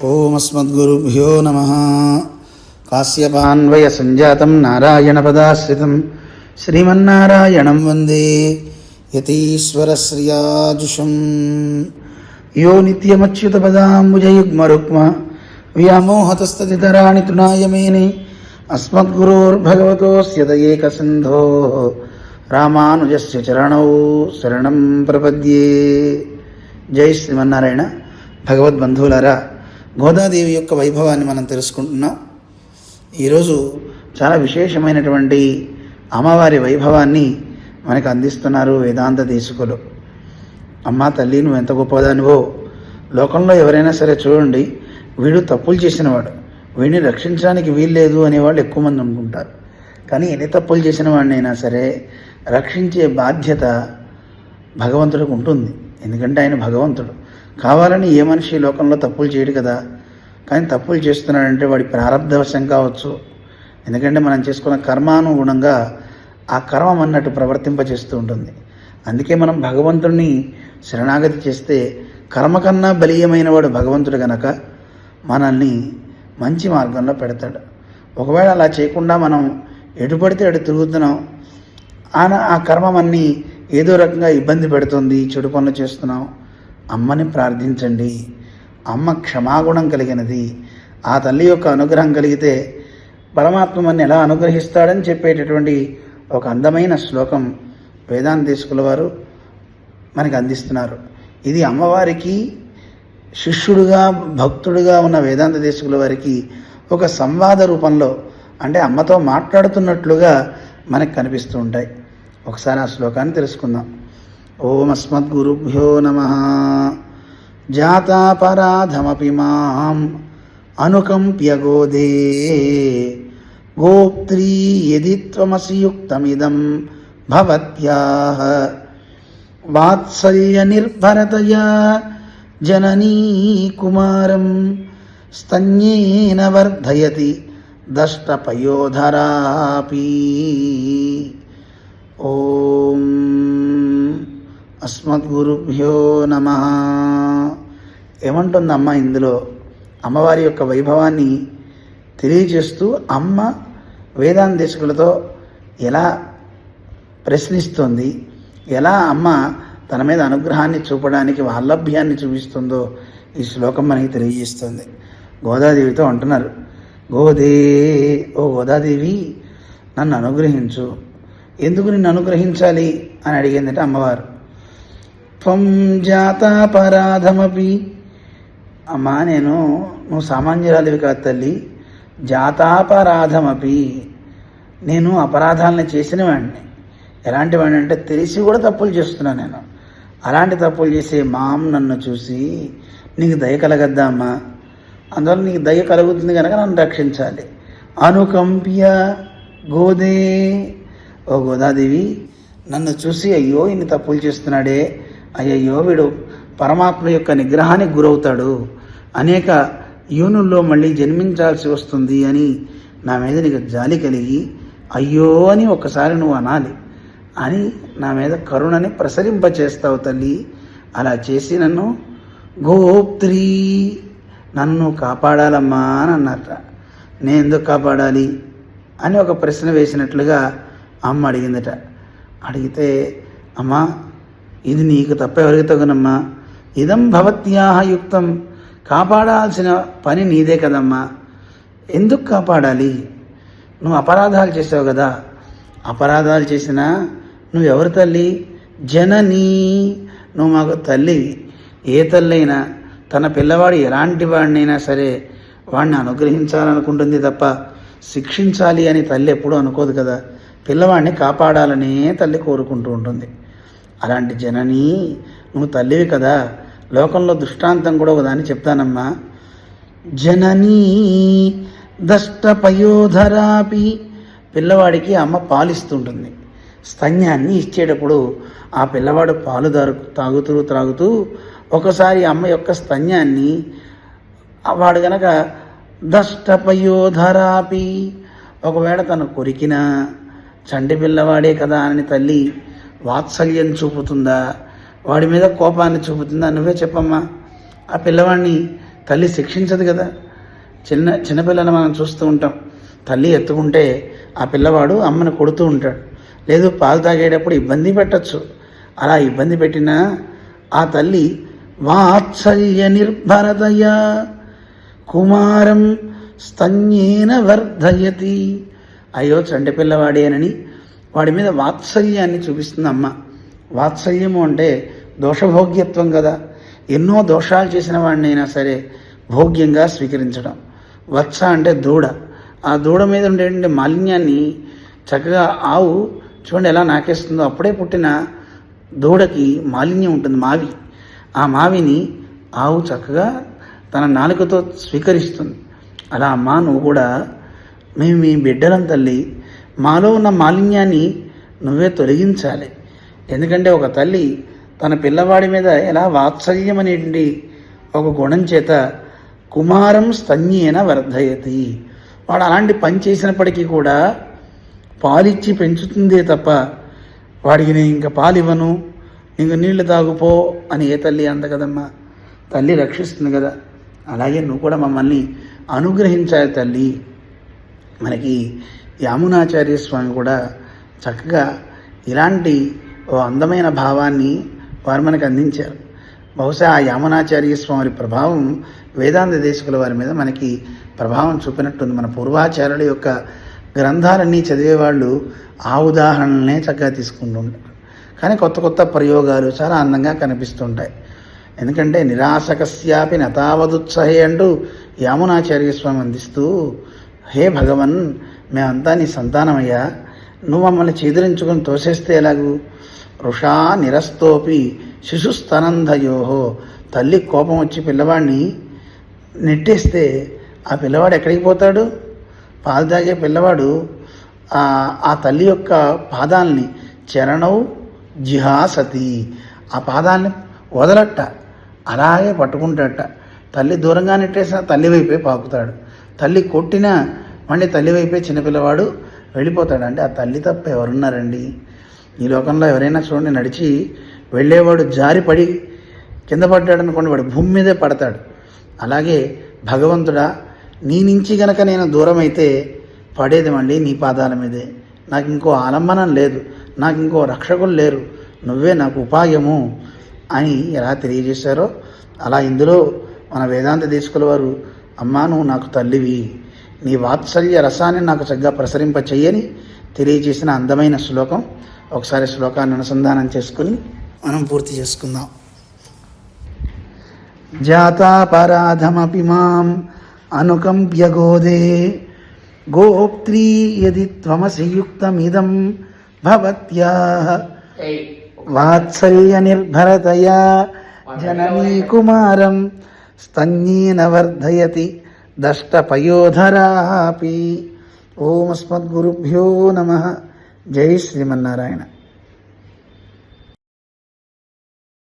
ఓమస్మద్గురుభ్యో నమః. కాశ్యపాన్వయ సంజాతం నారాయణపదాశ్రితం శ్రీమన్నారాయణం వందే యతీశ్వరశ్రియాజుషం. యో నిత్యమచ్యుతపదాంబుజయుగ్మరుక్మ వ్యామోహతస్తదితరాణి తృణాయమేనే అస్మద్గురోర్భగవతోస్య దయేకసింధోః రామానుజస్య చరణౌ శరణం ప్రపద్యే. జై శ్రీమన్నారాయణ. భగవద్బంధువులారా, గోదాదేవి యొక్క వైభవాన్ని మనం తెలుసుకుంటున్నాం. ఈరోజు చాలా విశేషమైనటువంటి అమ్మవారి వైభవాన్ని మనకు అందిస్తున్నారు వేదాంత దేశికులు. అమ్మ తల్లి, నువ్వు ఎంత గొప్పదానివో. లోకంలో ఎవరైనా సరే చూడండి, వీడు తప్పులు చేసినవాడు, వీడిని రక్షించడానికి వీల్లేదు అనేవాళ్ళు ఎక్కువ మంది అనుకుంటారు. కానీ ఎన్ని తప్పులు చేసిన వాడినైనా సరే రక్షించే బాధ్యత భగవంతుడికి ఉంటుంది. ఎందుకంటే ఆయన భగవంతుడు. కావాలని ఏ మనిషి లోకంలో తప్పులు చేయడు కదా. కానీ తప్పులు చేస్తున్నాడంటే వాడి ప్రారంధవశం కావచ్చు. ఎందుకంటే మనం చేసుకున్న కర్మానుగుణంగా ఆ కర్మం అన్నట్టు ప్రవర్తింపచేస్తూ ఉంటుంది. అందుకే మనం భగవంతుడిని శరణాగతి చేస్తే కర్మ కన్నా బలీయమైన వాడు భగవంతుడు కనుక మనల్ని మంచి మార్గంలో పెడతాడు. ఒకవేళ అలా చేయకుండా మనం ఎటు పడితే అటు తిరుగుతున్నాం, ఆ కర్మమన్నీ ఏదో రకంగా ఇబ్బంది పెడుతుంది, చెడు పనులు చేస్తున్నాం. అమ్మని ప్రార్థించండి. అమ్మ క్షమాగుణం కలిగినది. ఆ తల్లి యొక్క అనుగ్రహం కలిగితే పరమాత్మ మనని ఎలా అనుగ్రహిస్తాడని చెప్పేటటువంటి ఒక అందమైన శ్లోకం వేదాంత దేశికుల వారు మనకి అందిస్తున్నారు. ఇది అమ్మవారికి శిష్యుడుగా భక్తుడిగా ఉన్న వేదాంత దేశికుల వారికి ఒక సంవాద రూపంలో, అంటే అమ్మతో మాట్లాడుతున్నట్లుగా మనకు కనిపిస్తూ ఉంటాయి. ఒకసారి ఆ శ్లోకాన్ని తెలుసుకుందాం. ఓమస్మద్గురుభ్యో నమః. జాతాపరాధమపి మాం అనుకంప్య గోదే గోప్త్రీ యది త్వమసి యుక్తమిదం భవత్యాః వాత్సల్య నిర్భరతయా జననీ కుమారం స్తన్యేన వర్ధయతి దష్టపయోధరాపి. ఓం అస్మద్గురుభ్యో నమః. ఏమంటుందమ్మ ఇందులో? అమ్మవారి యొక్క వైభవాన్ని తెలియజేస్తూ అమ్మ వేదాంత దేశికులతో ఎలా ప్రశ్నిస్తుంది, ఎలా అమ్మ తన మీద అనుగ్రహాన్ని చూపడానికి వాల్లభ్యాన్ని చూపిస్తుందో ఈ శ్లోకం మనకి తెలియజేస్తుంది. గోదాదేవితో అంటున్నారు, గోదే, ఓ గోదాదేవి, నన్ను అనుగ్రహించు. ఎందుకు నిన్ను అనుగ్రహించాలి అని అడిగిందట అమ్మవారు. త్వం జాతాపరాధమపి. అమ్మా, నువ్వు సామాన్యురాలివి కాదు తల్లి. జాతాపరాధమపి, నేను అపరాధాలను చేసిన వాడిని. ఎలాంటి వాడిని అంటే తెలిసి కూడా తప్పులు చేస్తున్నాను నేను. అలాంటి తప్పులు చేసే నన్ను చూసి నీకు దయ కలగద్దా అమ్మా? అందువల్ల నీకు దయ కలుగుతుంది కనుక నన్ను రక్షించాలి. అనుకంప్య గోదే, ఓ గోదాదేవి, నన్ను చూసి అయ్యో ఇన్ని తప్పులు చేస్తున్నాడే, అయ్యయ్యో వీడు పరమాత్మ యొక్క నిగ్రహానికి గురవుతాడు, అనేక యోనుల్లో మళ్ళీ జన్మించాల్సి వస్తుంది అని నా మీద నీకు జాలి కలిగి అయ్యో అని ఒక్కసారి నువ్వు అనాలి అని నా మీద కరుణని ప్రసరింపచేస్తావు తల్లి. అలా చేసి నన్ను గోప్త్రీ, నన్ను కాపాడాలమ్మా అని అన్నట. నేను ఎందుకు కాపాడాలి అని ఒక ప్రశ్న వేసినట్లుగా అమ్మ అడిగిందట. అడిగితే, అమ్మా, ఇది నీకు తప్ప ఎవరికి తగునమ్మా? ఇదం భవత్యాహ యుక్తం, కాపాడాల్సిన పని నీదే కదమ్మా. ఎందుకు కాపాడాలి? నువ్వు అపరాధాలు చేసావు కదా. అపరాధాలు చేసినా నువ్వెవరు తల్లి? జననీ, నువ్వు మాకు తల్లివి. ఏ తల్లైనా తన పిల్లవాడు ఎలాంటి వాడినైనా సరే వాడిని అనుగ్రహించాలనుకుంటుంది తప్ప శిక్షించాలి అని తల్లి ఎప్పుడూ అనుకోదు కదా. పిల్లవాడిని కాపాడాలనే తల్లి కోరుకుంటూ ఉంటుంది. అలాంటి జననీ, నువ్వు తల్లివి కదా. లోకంలో దృష్టాంతం కూడా ఒకదాన్ని చెప్తానమ్మా. జననీ దష్టపయోధరాపి, పిల్లవాడికి అమ్మ పాలిస్తుంటుంది. స్తన్యాన్ని ఇచ్చేటప్పుడు ఆ పిల్లవాడు పాలు త్రాగుతూ ఒకసారి అమ్మ యొక్క స్తన్యాన్ని వాడు గనక దష్టపయోధరాపి, ఒకవేళ తను కొరికినా చంటి పిల్లవాడే కదా అని తల్లి వాత్సల్యం చూపుతుందా, వాడి మీద కోపాన్ని చూపుతుందా? నువ్వే చెప్పమ్మా. ఆ పిల్లవాడిని తల్లి శిక్షించదు కదా. చిన్నపిల్లలు మనం చూస్తూ ఉంటాం, తల్లి ఎత్తుకుంటే ఆ పిల్లవాడు అమ్మను కొడుతూ ఉంటాడు, లేదు పాలు తాగేటప్పుడు ఇబ్బంది పెట్టచ్చు. అలా ఇబ్బంది పెట్టినా ఆ తల్లి వాత్సల్య నిర్భరతయ కుమారం స్తన్యేన వర్ధయతి. అయ్యో చంటి పిల్లవాడేనని వాడి మీద వాత్సల్యాన్ని చూపిస్తుంది అమ్మ. వాత్సల్యము అంటే దోషభోగ్యత్వం కదా. ఎన్నో దోషాలు చేసిన వాడినైనా సరే భోగ్యంగా స్వీకరించడం. వత్స అంటే దూడ. ఆ దూడ మీద ఉండేటువంటి మాలిన్యాన్ని చక్కగా ఆవు చూడండి ఎలా నాకేస్తుందో. అప్పుడే పుట్టిన దూడకి మాలిన్యం ఉంటుంది, మావి. ఆ మావిని ఆవు చక్కగా తన నాలుకతో స్వీకరిస్తుంది. అలా అమ్మా నువ్వు కూడా మేము మీ బిడ్డలం తల్లి, మాలో ఉన్న మాలిన్యాన్ని నువ్వే తొలగించాలి. ఎందుకంటే ఒక తల్లి తన పిల్లవాడి మీద ఎలా వాత్సల్యం అనేటువంటి ఒక గుణం చేత కుమారం స్తన్యేన వర్ధయతి. వాడు అలాంటి పని చేసినప్పటికీ కూడా పాలిచ్చి పెంచుతుందే తప్ప వాడికి నేను ఇంకా పాలు ఇవ్వను, ఇంక నీళ్లు తాగుపో అని ఏ తల్లి అంత కదమ్మా. తల్లి రక్షిస్తుంది కదా. అలాగే నువ్వు కూడా మమ్మల్ని అనుగ్రహించాలి తల్లి. మనకి యామునాచార్య స్వామి కూడా చక్కగా ఇలాంటి ఓ అందమైన భావాన్ని వారు మనకు అందించారు. బహుశా ఆ యామునాచార్య స్వామి ప్రభావం వేదాంత దేశకుల వారి మీద మనకి ప్రభావం చూపినట్టుంది. మన పూర్వాచార్యుల యొక్క గ్రంథాలన్నీ చదివేవాళ్ళు ఆ ఉదాహరణలనే చక్కగా తీసుకుంటూ ఉంటారు. కానీ కొత్త కొత్త ప్రయోగాలు చాలా అందంగా కనిపిస్తుంటాయి. ఎందుకంటే నిరాశకస్యాపి నతావదుత్సహే అంటూ యామునాచార్య స్వామి అందిస్తూ, హే భగవన్, మేమంతా నీ సంతానమయ్యా, నువ్వు మమ్మల్ని చీదరించుకొని తోసేస్తే ఎలాగూ? వృషా నిరస్తోపి శిశుస్తనందయోహో. తల్లి కోపం వచ్చి పిల్లవాడిని నెట్టేస్తే ఆ పిల్లవాడు ఎక్కడికి పోతాడు? పాలు తాగే పిల్లవాడు ఆ తల్లి యొక్క పాదాలని చరణౌ జిహాసతి, ఆ పాదాలని వదలట్ట, అలాగే పట్టుకుంటాడట. తల్లి దూరంగా నెట్టేసిన తల్లి వైపే పాకుతాడు. తల్లి కొట్టినా మళ్ళీ తల్లి వైపే చిన్నపిల్లవాడు వెళ్ళిపోతాడు. అంటే ఆ తల్లి తప్ప ఎవరున్నారండి ఈ లోకంలో? ఎవరైనా చూడండి, నడిచి వెళ్ళేవాడు జారిపడి కింద పడ్డాడు అనుకోండి, వాడు భూమి మీదే పడతాడు. అలాగే భగవంతుడా, నీ నుంచి గనక నేను దూరం అయితే పడేది మళ్ళీ నీ పాదాల మీదే. నాకు ఇంకో ఆలంబనం లేదు, నాకు ఇంకో రక్షకులు లేరు, నువ్వే నాకు ఉపాయము అని ఎలా తెలియజేశారో అలా ఇందులో మన వేదాంత దేశకుల వారు, అమ్మా నువ్వు నాకు తల్లివి, నీ వాత్సల్య రసాన్ని నాకు చక్కగా ప్రసరింప చెయ్యని తెలియజేసిన అందమైన శ్లోకం. ఒకసారి శ్లోకాన్ని అనుసంధానం చేసుకుని మనం పూర్తి చేసుకుందాం. జాతాపరాధమపి మాం అనుకంప్య గోదే గోప్త్రీ యది త్వమసి యుక్తమిదం భవత్యాః వాత్సల్య నిర్భరతయా జననీ కుమారం స్తన్యేన వర్ధయతి దష్టపయోధరాపి. ఓం అస్మద్గురుభ్యో నమః. జై శ్రీమన్నారాయణ.